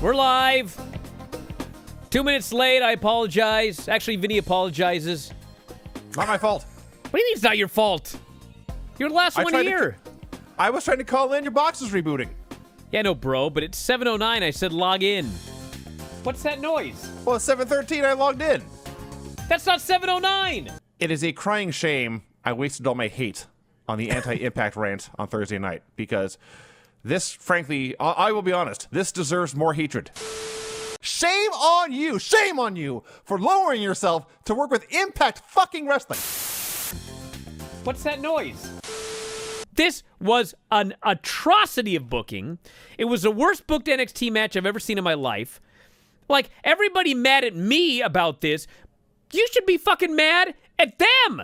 We're live. 2 minutes late. I apologize. Actually, Vinny apologizes. Not my fault. What do you mean it's not your fault? You're the last one here. I was trying to call in. Your box was rebooting. Yeah, no, bro, but it's 7:09. I said log in. What's that noise? Well, it's 7:13. I logged in. That's not 7:09. It is a crying shame I wasted all my hate on the anti-impact rant on Thursday night because this, frankly, I will be honest, this deserves more hatred. Shame on you for lowering yourself to work with Impact fucking Wrestling. What's that noise? This was an atrocity of booking. It was the worst booked NXT match I've ever seen in my life. Like, everybody mad at me about this. You should be fucking mad at them.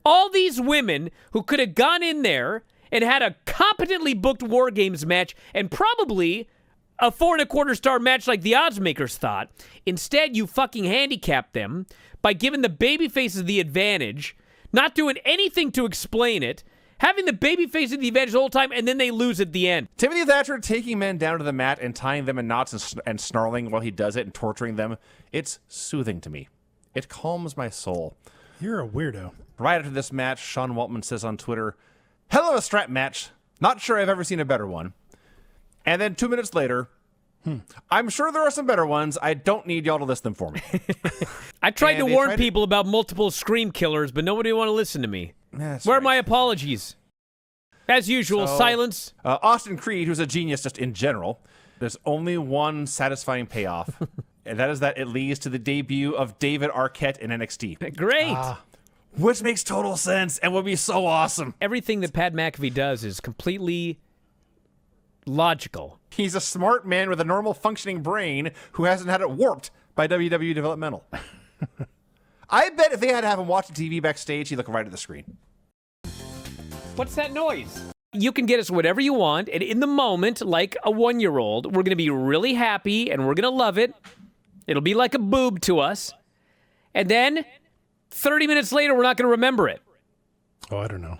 All these women who could have gone in there and had a competently booked Wargames match and probably a 4 1/4 star match like the odds makers thought. Instead, you fucking handicapped them by giving the babyfaces the advantage, not doing anything to explain it, having the babyfaces the advantage the whole time, and then they lose at the end. Timothy Thatcher taking men down to the mat and tying them in knots and snarling while he does it and torturing them, it's soothing to me. It calms my soul. You're a weirdo. Right after this match, Sean Waltman says on Twitter, "Hell of a strap match. Not sure I've ever seen a better one." And then 2 minutes later, "I'm sure there are some better ones. I don't need y'all to list them for me." I tried to warn people about multiple scream killers, but nobody want to listen to me. Where are my apologies? As usual, silence. Austin Creed, who's a genius just in general, there's only one satisfying payoff, and that is that it leads to the debut of David Arquette in NXT. Great. Which makes total sense and would be so awesome. Everything that Pat McAfee does is completely logical. He's a smart man with a normal functioning brain who hasn't had it warped by WWE developmental. I bet if they had to have him watch the TV backstage, he'd look right at the screen. What's that noise? You can get us whatever you want, and in the moment, like a 1-year-old, we're going to be really happy, and we're going to love it. It'll be like a boob to us. And then, 30 minutes later, we're not going to remember it. Oh, I don't know.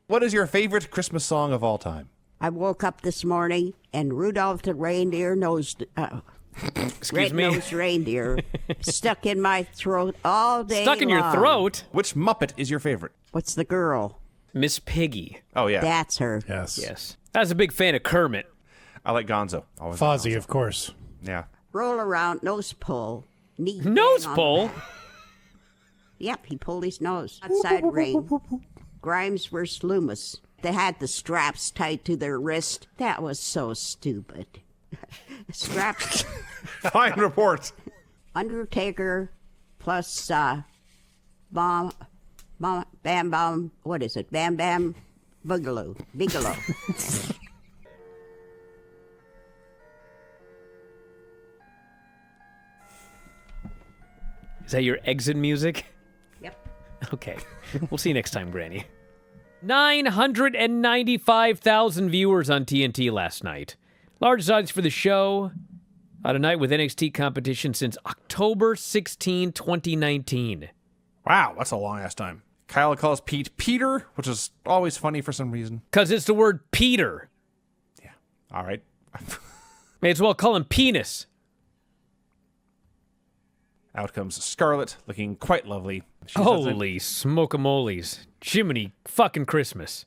What is your favorite Christmas song of all time? I woke up this morning, and Rudolph the red-nosed reindeer stuck in my throat all day Stuck in long. your throat? Which Muppet is your favorite? What's the girl? Miss Piggy. Oh, yeah. That's her. Yes. Yes. I was a big fan of Kermit. I like Gonzo. Always Fozzie, Gonzo. of course. Yeah. Roll around, nose pull. Knee Nose bang on pull? the back. Yep, he pulled his nose. Outside ring. Grimes versus Loomis. They had the straps tied to their wrist. That was so stupid. Straps. Fine report. Undertaker plus Bam Bam, what is it? Bam Bam Bigelow. Is that your exit music? Yep. Okay. We'll see you next time, Granny. 995,000 viewers on TNT last night. Largest audience for the show on a night with NXT competition since October 16, 2019. Wow, that's a long-ass time. Kyle calls Pete Peter, which is always funny for some reason. Because it's the word Peter. Yeah. All right. May as well call him Penis. Out comes Scarlett, looking quite lovely. Holy smoke-a-moles. Jiminy fucking Christmas.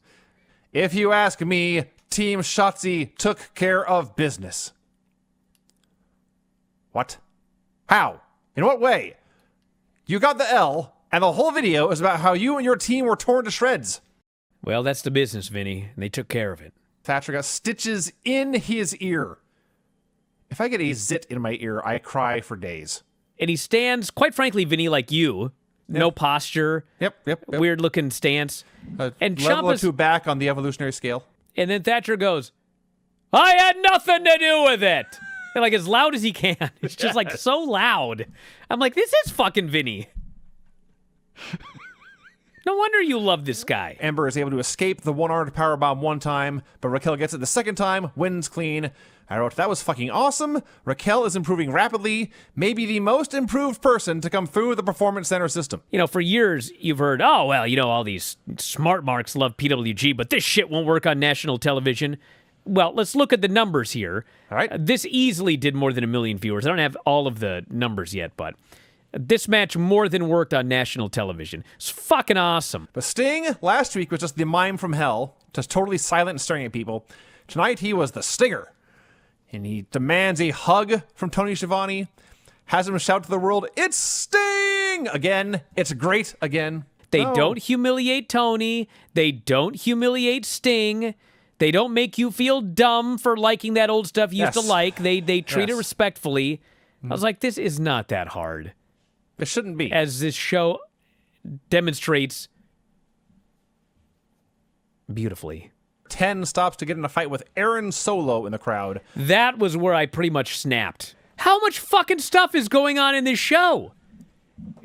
"If you ask me, Team Shotzi took care of business." What? How? In what way? You got the L, and the whole video is about how you and your team were torn to shreds. Well, that's the business, Vinny, and they took care of it. Thatcher got stitches in his ear. If I get a zit in my ear, I cry for days. And he stands, quite frankly, Vinny, like you. No posture. Yep. Weird-looking stance. And level or Ciampa's two back on the evolutionary scale. And then Thatcher goes, "I had nothing to do with it." And like as loud as he can. It's just like so loud. I'm like, this is fucking Vinny. No wonder you love this guy. Ember is able to escape the one-armed powerbomb one time, but Raquel gets it the second time, wins clean. I wrote, that was fucking awesome. Raquel is improving rapidly, maybe the most improved person to come through the Performance Center system. You know, for years, you've heard, oh, well, you know, all these smart marks love PWG, but this shit won't work on national television. well, let's look at the numbers here. All right. This easily did more than 1 million viewers. I don't have all of the numbers yet, but this match more than worked on national television. It's fucking awesome. But Sting last week was just the mime from hell, just totally silent and staring at people. Tonight he was the Stinger. And he demands a hug from Tony Schiavone, has him shout to the world, "It's Sting!" Again. It's great again. They don't humiliate Tony. They don't humiliate Sting. They don't make you feel dumb for liking that old stuff you used to like. They treat it respectfully. I was like, this is not that hard. It shouldn't be. As this show demonstrates beautifully. 10 stops to get in a fight with Aaron Solo in the crowd. That was where I pretty much snapped. How much fucking stuff is going on in this show?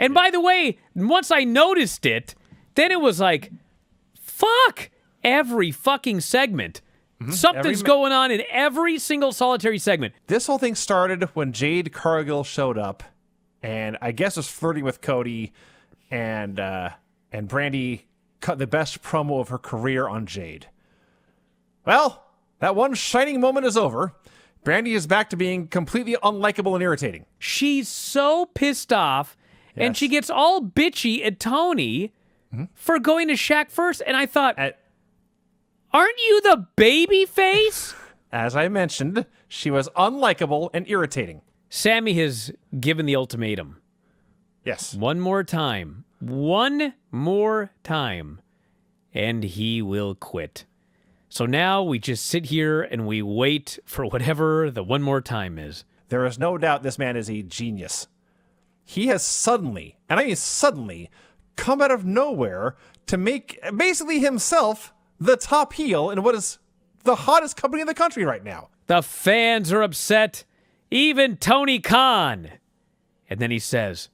And by the way, once I noticed it, then it was like, fuck, every fucking segment. Something's going on in every single solitary segment. This whole thing started when Jade Cargill showed up, and I guess was flirting with Cody, and Brandi cut the best promo of her career on Jade. Well, that one shining moment is over. Brandi is back to being completely unlikable and irritating. She's so pissed off, and she gets all bitchy at Tony for going to Shaq first, and I thought, aren't you the baby face? As I mentioned, she was unlikable and irritating. Sammy has given the ultimatum. Yes. One more time, and he will quit. So now we just sit here and we wait for whatever the one more time is. There is no doubt this man is a genius. He has suddenly, and I mean suddenly, come out of nowhere to make basically himself the top heel in what is the hottest company in the country right now. The fans are upset, even Tony Khan. And then he says,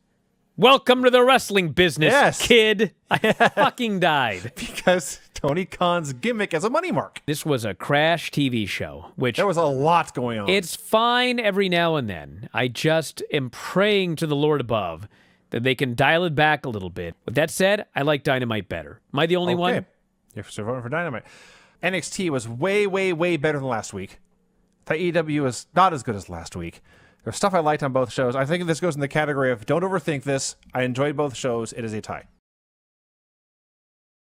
"Welcome to the wrestling business, kid." I fucking died. Because Tony Khan's gimmick as a money mark. This was a crash TV show, which... There was a lot going on. It's fine every now and then. I just am praying to the Lord above that they can dial it back a little bit. With that said, I like Dynamite better. Am I the only one? You're voting for Dynamite. NXT was way, way, way better than last week. The AEW was not as good as last week. There's stuff I liked on both shows. I think this goes in the category of don't overthink this. I enjoyed both shows. It is a tie.